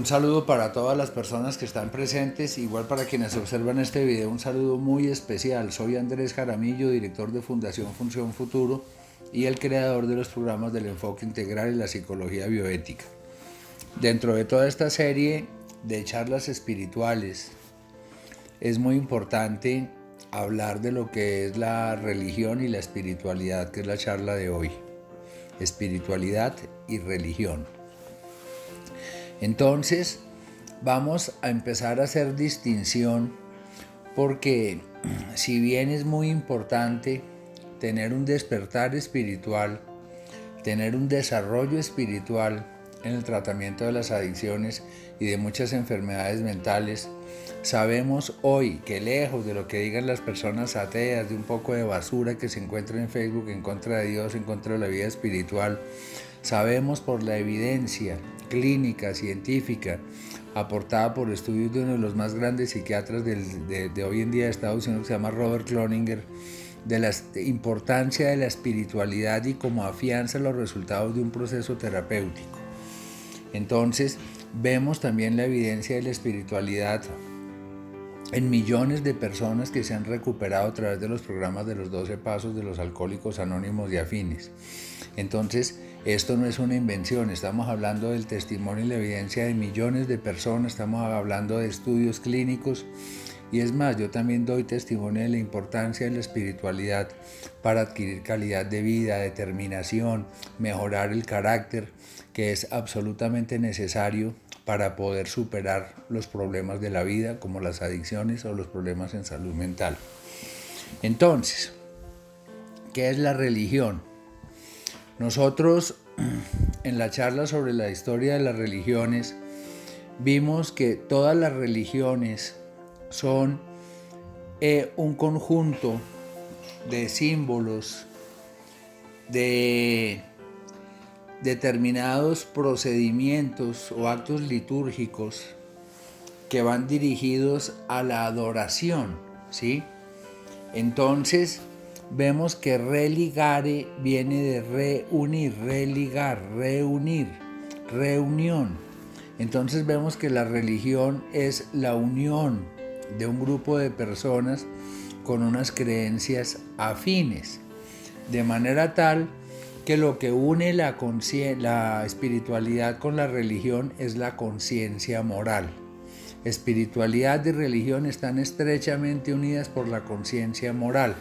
Un saludo para todas las personas que están presentes, igual para quienes observan este video, un saludo muy especial. Soy Andrés Jaramillo, director de Fundación Función Futuro y el creador de los programas del enfoque integral y la psicología bioética. Dentro de toda esta serie de charlas espirituales, es muy importante hablar de lo que es la religión y la espiritualidad, que es la charla de hoy. Espiritualidad y religión. Entonces, vamos a empezar a hacer distinción porque si bien es muy importante tener un despertar espiritual, tener un desarrollo espiritual en el tratamiento de las adicciones y de muchas enfermedades mentales, sabemos hoy que lejos de lo que digan las personas ateas, de un poco de basura que se encuentra en Facebook en contra de Dios, en contra de la vida espiritual, sabemos por la evidencia clínica, científica, aportada por estudios de uno de los más grandes psiquiatras de hoy en día de Estados Unidos, que se llama Robert Cloninger, de la importancia de la espiritualidad y cómo afianza los resultados de un proceso terapéutico. Entonces, vemos también la evidencia de la espiritualidad en millones de personas que se han recuperado a través de los programas de los 12 pasos de los alcohólicos anónimos y afines. Entonces, esto no es una invención, estamos hablando del testimonio y la evidencia de millones de personas, estamos hablando de estudios clínicos y es más, yo también doy testimonio de la importancia de la espiritualidad para adquirir calidad de vida, determinación, mejorar el carácter, que es absolutamente necesario para poder superar los problemas de la vida, como las adicciones o los problemas en salud mental. Entonces, ¿qué es la religión? Nosotros en la charla sobre la historia de las religiones vimos que todas las religiones son un conjunto de símbolos, de determinados procedimientos o actos litúrgicos que van dirigidos a la adoración, ¿sí? Entonces, vemos que religare viene de reunir, religar, reunir, reunión. Entonces vemos que la religión es la unión de un grupo de personas con unas creencias afines, de manera tal que lo que une la espiritualidad con la religión es la conciencia moral. Espiritualidad y religión están estrechamente unidas por la conciencia moral.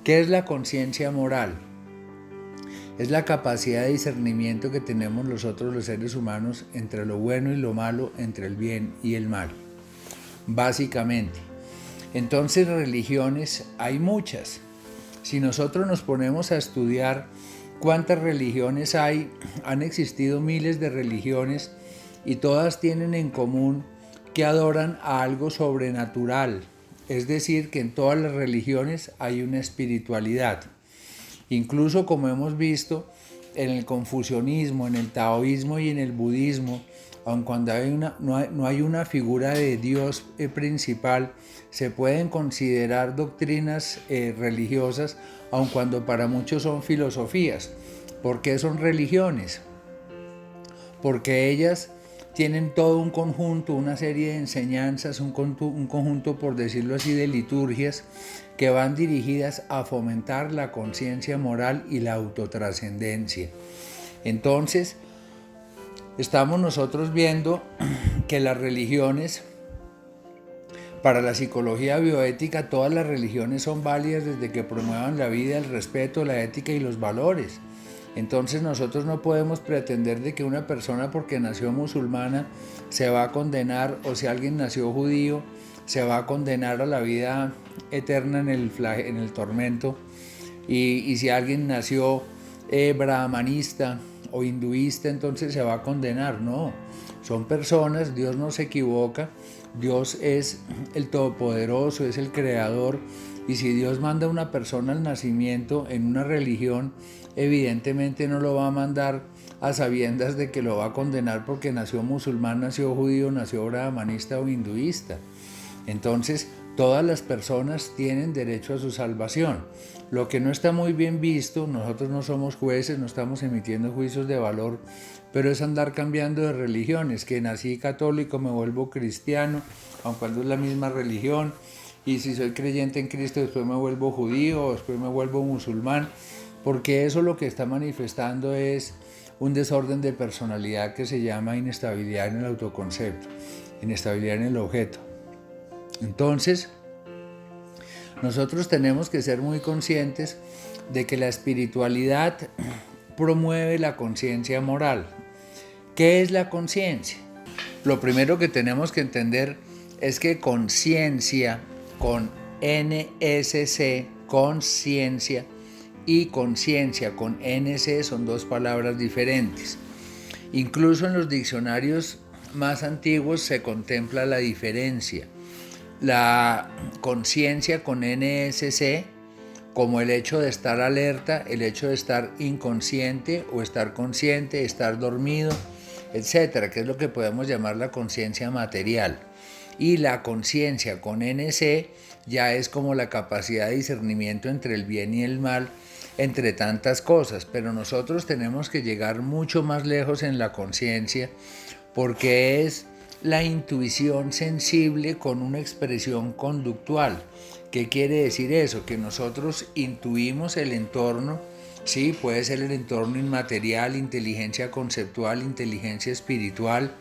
¿Qué es la conciencia moral? Es la capacidad de discernimiento que tenemos nosotros los seres humanos entre lo bueno y lo malo, entre el bien y el mal, básicamente. Entonces, religiones hay muchas. Si nosotros nos ponemos a estudiar cuántas religiones hay, han existido miles de religiones y todas tienen en común que adoran a algo sobrenatural. Es decir, que en todas las religiones hay una espiritualidad. Incluso como hemos visto en el confucianismo, en el taoísmo y en el budismo, aun cuando no hay una figura de Dios principal, se pueden considerar doctrinas religiosas, aun cuando para muchos son filosofías. ¿Por qué son religiones? Porque ellas tienen todo un conjunto, una serie de enseñanzas, un conjunto, por decirlo así, de liturgias que van dirigidas a fomentar la conciencia moral y la autotrascendencia. Entonces, estamos nosotros viendo que las religiones, para la psicología bioética, todas las religiones son válidas desde que promuevan la vida, el respeto, la ética y los valores. Entonces nosotros no podemos pretender de que una persona porque nació musulmana se va a condenar, o si alguien nació judío se va a condenar a la vida eterna en el tormento, y si alguien nació brahmanista o hinduista entonces se va a condenar. No, son personas, Dios no se equivoca, Dios es el Todopoderoso, es el Creador, y si Dios manda a una persona al nacimiento en una religión, evidentemente no lo va a mandar a sabiendas de que lo va a condenar porque nació musulmán, nació judío, nació brahmanista o hinduista. Entonces, Todas las personas tienen derecho a su salvación. Lo que no está muy bien visto, nosotros no somos jueces, no estamos emitiendo juicios de valor, pero es andar cambiando de religiones, que nací católico, me vuelvo cristiano, aun cuando es la misma religión, y si soy creyente en Cristo, después me vuelvo judío, después me vuelvo musulmán, porque eso lo que está manifestando es un desorden de personalidad que se llama inestabilidad en el autoconcepto, inestabilidad en el objeto. Entonces, nosotros tenemos que ser muy conscientes de que la espiritualidad promueve la conciencia moral. ¿Qué es la conciencia? Lo primero que tenemos que entender es que conciencia, con NSC, conciencia, y conciencia, con NC, son dos palabras diferentes. Incluso en los diccionarios más antiguos se contempla la diferencia. La conciencia con NSC, como el hecho de estar alerta, el hecho de estar inconsciente o estar consciente, estar dormido, etcétera, que es lo que podemos llamar la conciencia material. Y la conciencia con NC ya es como la capacidad de discernimiento entre el bien y el mal, entre tantas cosas, pero nosotros tenemos que llegar mucho más lejos en la conciencia, porque es la intuición sensible con una expresión conductual. ¿Qué quiere decir eso? Que nosotros intuimos el entorno, sí, puede ser el entorno inmaterial, inteligencia conceptual, inteligencia espiritual,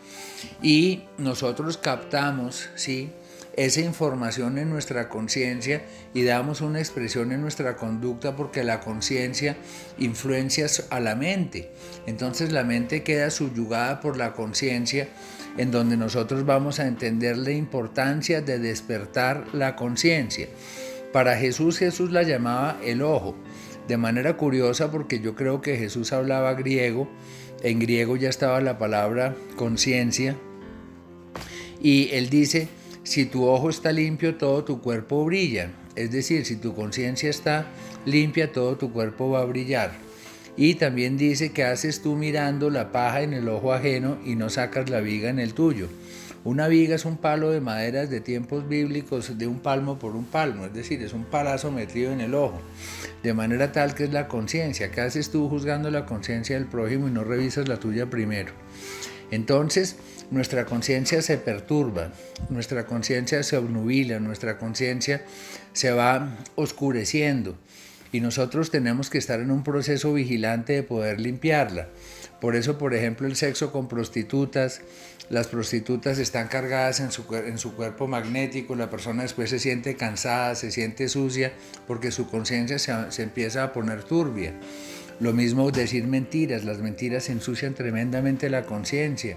y nosotros captamos, sí, esa información en nuestra conciencia y damos una expresión en nuestra conducta, porque la conciencia influencia a la mente. Entonces la mente queda subyugada por la conciencia, en donde nosotros vamos a entender la importancia de despertar la conciencia. Para Jesús la llamaba el ojo, de manera curiosa, porque yo creo que Jesús hablaba griego, en griego ya estaba la palabra conciencia, y él dice: si tu ojo está limpio, todo tu cuerpo brilla. Es decir, si tu conciencia está limpia, todo tu cuerpo va a brillar. Y también dice: ¿qué haces tú mirando la paja en el ojo ajeno y no sacas la viga en el tuyo? Una viga es un palo de madera de tiempos bíblicos, de un palmo por un palmo, es decir, es un palazo metido en el ojo. De manera tal que es la conciencia. ¿Qué haces tú juzgando la conciencia del prójimo y no revisas la tuya primero? Entonces, nuestra conciencia se perturba, nuestra conciencia se obnubila, nuestra conciencia se va oscureciendo, y nosotros tenemos que estar en un proceso vigilante de poder limpiarla. Por eso, por ejemplo, el sexo con prostitutas, las prostitutas están cargadas en su cuerpo magnético, la persona después se siente cansada, se siente sucia, porque su conciencia se empieza a poner turbia. Lo mismo decir mentiras, las mentiras ensucian tremendamente la conciencia,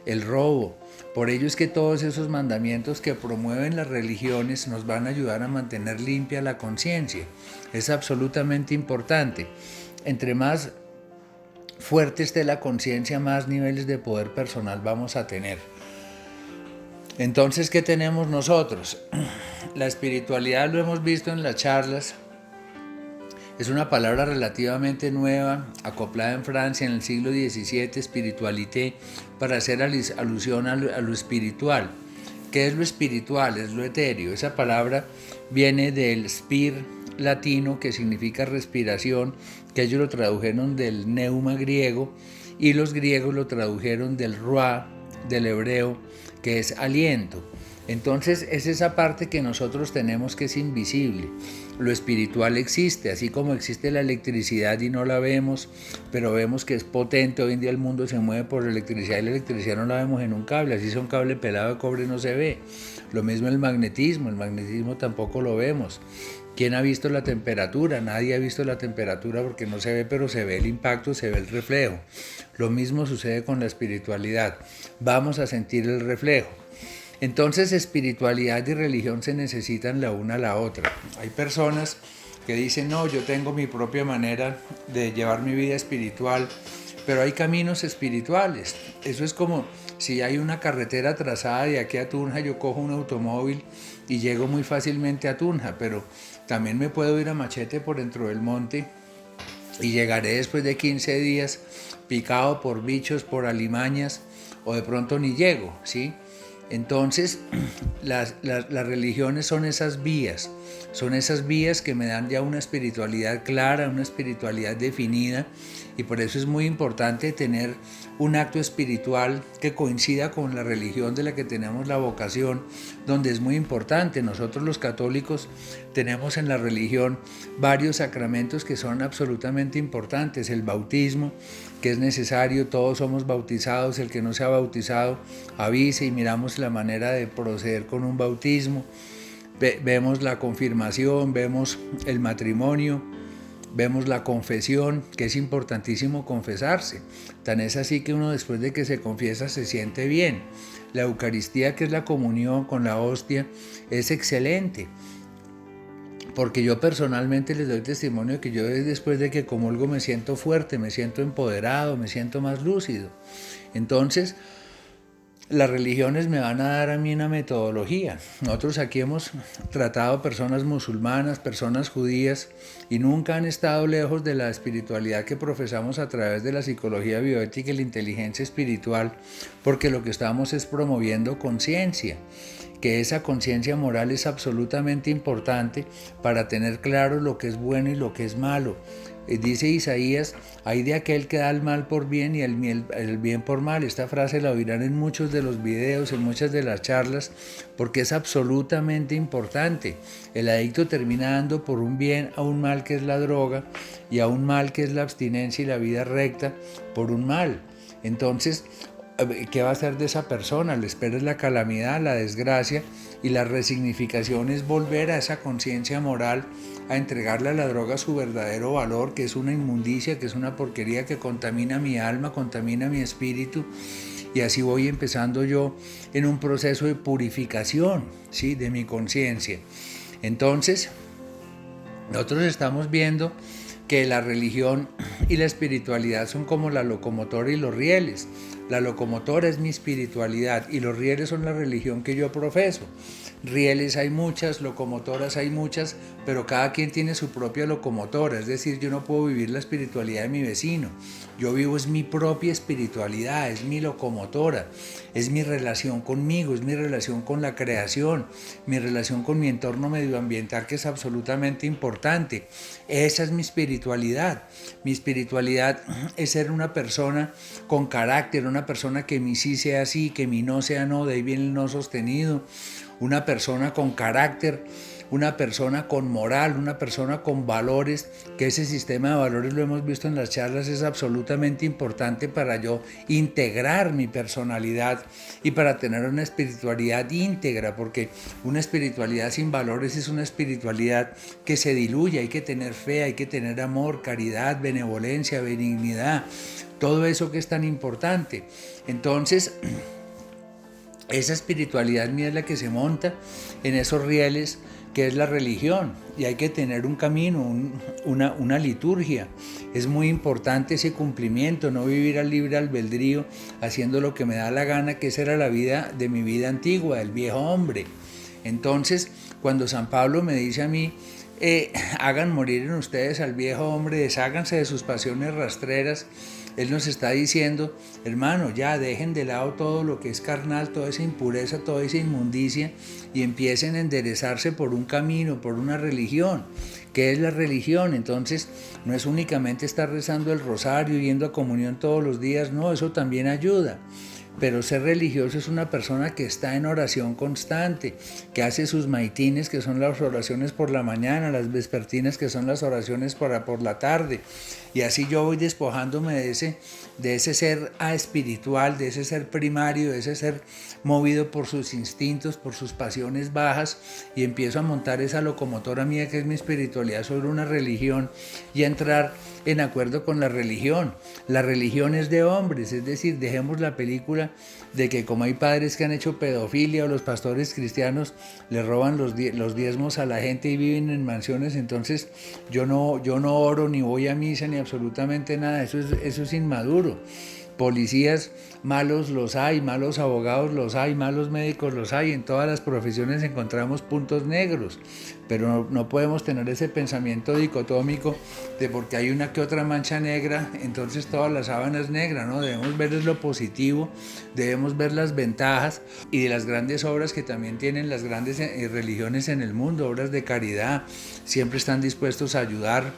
el robo. Por ello es que todos esos mandamientos que promueven las religiones nos van a ayudar a mantener limpia la conciencia. Es absolutamente importante. Entre más fuerte esté la conciencia, más niveles de poder personal vamos a tener. Entonces, ¿qué tenemos nosotros? La espiritualidad, lo hemos visto en las charlas, es una palabra relativamente nueva, acoplada en Francia en el siglo XVII, espiritualité, para hacer alusión a lo espiritual. ¿Qué es lo espiritual? Es lo etéreo. Esa palabra viene del spir latino, que significa respiración, que ellos lo tradujeron del neuma griego, y los griegos lo tradujeron del ruah, del hebreo, que es aliento. Entonces es esa parte que nosotros tenemos, que es invisible. Lo espiritual existe, así como existe la electricidad y no la vemos, pero vemos que es potente. Hoy en día el mundo se mueve por electricidad, y la electricidad no la vemos en un cable, así sea un cable pelado de cobre no se ve. Lo mismo el magnetismo tampoco lo vemos. ¿Quién ha visto la temperatura? Nadie ha visto la temperatura, porque no se ve, pero se ve el impacto, se ve el reflejo. Lo mismo sucede con la espiritualidad, vamos a sentir el reflejo. Entonces, espiritualidad y religión se necesitan la una a la otra. Hay personas que dicen: no, yo tengo mi propia manera de llevar mi vida espiritual, pero hay caminos espirituales. Eso es como si hay una carretera trazada de aquí a Tunja, yo cojo un automóvil y llego muy fácilmente a Tunja, pero también me puedo ir a Machete por dentro del monte y llegaré después de 15 días picado por bichos, por alimañas, o de pronto ni llego, ¿sí? Entonces, las religiones son esas vías que me dan ya una espiritualidad clara, una espiritualidad definida, y por eso es muy importante tener un acto espiritual que coincida con la religión de la que tenemos la vocación, donde es muy importante. Nosotros los católicos tenemos en la religión varios sacramentos que son absolutamente importantes. El bautismo, que es necesario, todos somos bautizados, el que no se ha bautizado avise y miramos la manera de proceder con un bautismo. Vemos la confirmación, vemos el matrimonio, vemos la confesión, que es importantísimo confesarse. Tan es así que uno después de que se confiesa se siente bien. La Eucaristía, que es la comunión con la hostia, es excelente. Porque yo personalmente les doy testimonio de que yo después de que comulgo me siento fuerte, me siento empoderado, me siento más lúcido. Entonces, las religiones me van a dar a mí una metodología. Nosotros aquí hemos tratado personas musulmanas, personas judías, y nunca han estado lejos de la espiritualidad que profesamos a través de la psicología bioética y la inteligencia espiritual, porque lo que estamos es promoviendo conciencia, que esa conciencia moral es absolutamente importante para tener claro lo que es bueno y lo que es malo. Dice Isaías, hay de aquel que da el mal por bien y el bien por mal. Esta frase la oirán en muchos de los videos, en muchas de las charlas, porque es absolutamente importante. El adicto termina dando por un bien a un mal que es la droga y a un mal que es la abstinencia y la vida recta por un mal. Entonces, ¿qué va a hacer de esa persona? Le espera la calamidad, la desgracia, y la resignificación es volver a esa conciencia moral, a entregarle a la droga su verdadero valor, que es una inmundicia, que es una porquería que contamina mi alma, contamina mi espíritu, y así voy empezando yo en un proceso de purificación, ¿sí?, de mi conciencia. Entonces, nosotros estamos viendo que la religión y la espiritualidad son como la locomotora y los rieles. La locomotora es mi espiritualidad y los rieles son la religión que yo profeso. Rieles hay muchas, locomotoras hay muchas, pero cada quien tiene su propia locomotora. Es decir, yo no puedo vivir la espiritualidad de mi vecino. Yo vivo es mi propia espiritualidad, es mi locomotora, es mi relación conmigo, es mi relación con la creación, mi relación con mi entorno medioambiental, que es absolutamente importante. Esa es mi espiritualidad. Mi espiritualidad es ser una persona con carácter, una persona que mi sí sea sí, que mi no sea no, de ahí viene el no sostenido. Una persona con carácter, una persona con moral, una persona con valores, que ese sistema de valores, lo hemos visto en las charlas, es absolutamente importante para yo integrar mi personalidad y para tener una espiritualidad íntegra, porque una espiritualidad sin valores es una espiritualidad que se diluye. Hay que tener fe, hay que tener amor, caridad, benevolencia, benignidad, todo eso que es tan importante. Entonces, esa espiritualidad mía es la que se monta en esos rieles que es la religión, y hay que tener un camino, una liturgia. Es muy importante ese cumplimiento, no vivir al libre albedrío haciendo lo que me da la gana, que esa era la vida de mi vida antigua, del viejo hombre. Entonces, cuando San Pablo me dice a mí, hagan morir en ustedes al viejo hombre, desháganse de sus pasiones rastreras, él nos está diciendo, hermano, ya dejen de lado todo lo que es carnal, toda esa impureza, toda esa inmundicia, y empiecen a enderezarse por un camino, por una religión. ¿Qué es la religión? Entonces, no es únicamente estar rezando el rosario, yendo a comunión todos los días, no, eso también ayuda. Pero ser religioso es una persona que está en oración constante, que hace sus maitines, que son las oraciones por la mañana, las vespertinas, que son las oraciones por la tarde. Y así yo voy despojándome de ese ser espiritual, de ese ser primario, de ese ser movido por sus instintos, por sus pasiones bajas, y empiezo a montar esa locomotora mía que es mi espiritualidad sobre una religión y a entrar en acuerdo con la religión. La religión es de hombres, es decir, dejemos la película de que como hay padres que han hecho pedofilia o los pastores cristianos le roban los diezmos a la gente y viven en mansiones, entonces yo no oro ni voy a misa ni absolutamente nada, eso es inmaduro. Policías malos los hay, malos abogados los hay, malos médicos los hay, en todas las profesiones encontramos puntos negros, pero no podemos tener ese pensamiento dicotómico de porque hay una que otra mancha negra, entonces toda la sábana es negra, ¿no? Debemos ver lo positivo, debemos ver las ventajas y de las grandes obras que también tienen las grandes religiones en el mundo, obras de caridad, siempre están dispuestos a ayudar.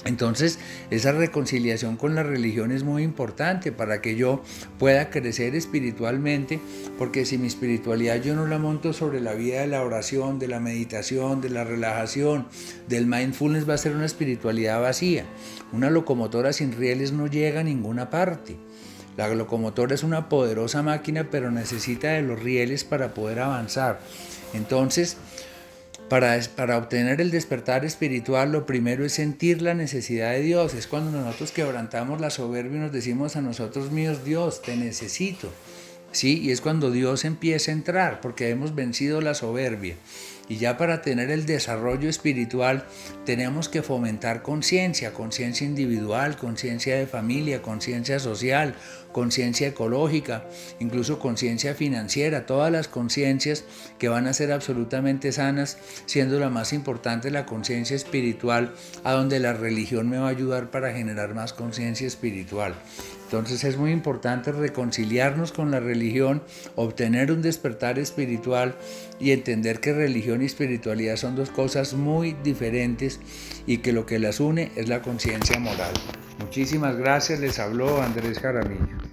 Entonces, esa reconciliación con la religión es muy importante para que yo pueda crecer espiritualmente, porque si mi espiritualidad yo no la monto sobre la vida de la oración, de la meditación, de la relajación, del mindfulness, va a ser una espiritualidad vacía. Una locomotora sin rieles no llega a ninguna parte. La locomotora es una poderosa máquina, pero necesita de los rieles para poder avanzar. Entonces, para obtener el despertar espiritual, lo primero es sentir la necesidad de Dios. Es cuando nosotros quebrantamos la soberbia y nos decimos a nosotros mismos: Dios, te necesito. ¿Sí? Y es cuando Dios empieza a entrar, porque hemos vencido la soberbia. Y ya para tener el desarrollo espiritual tenemos que fomentar conciencia, conciencia individual, conciencia de familia, conciencia social, conciencia ecológica, incluso conciencia financiera, todas las conciencias que van a ser absolutamente sanas, siendo la más importante la conciencia espiritual, a donde la religión me va a ayudar para generar más conciencia espiritual. Entonces es muy importante reconciliarnos con la religión, obtener un despertar espiritual y entender que religión y espiritualidad son dos cosas muy diferentes y que lo que las une es la conciencia moral. Muchísimas gracias, les habló Andrés Jaramillo.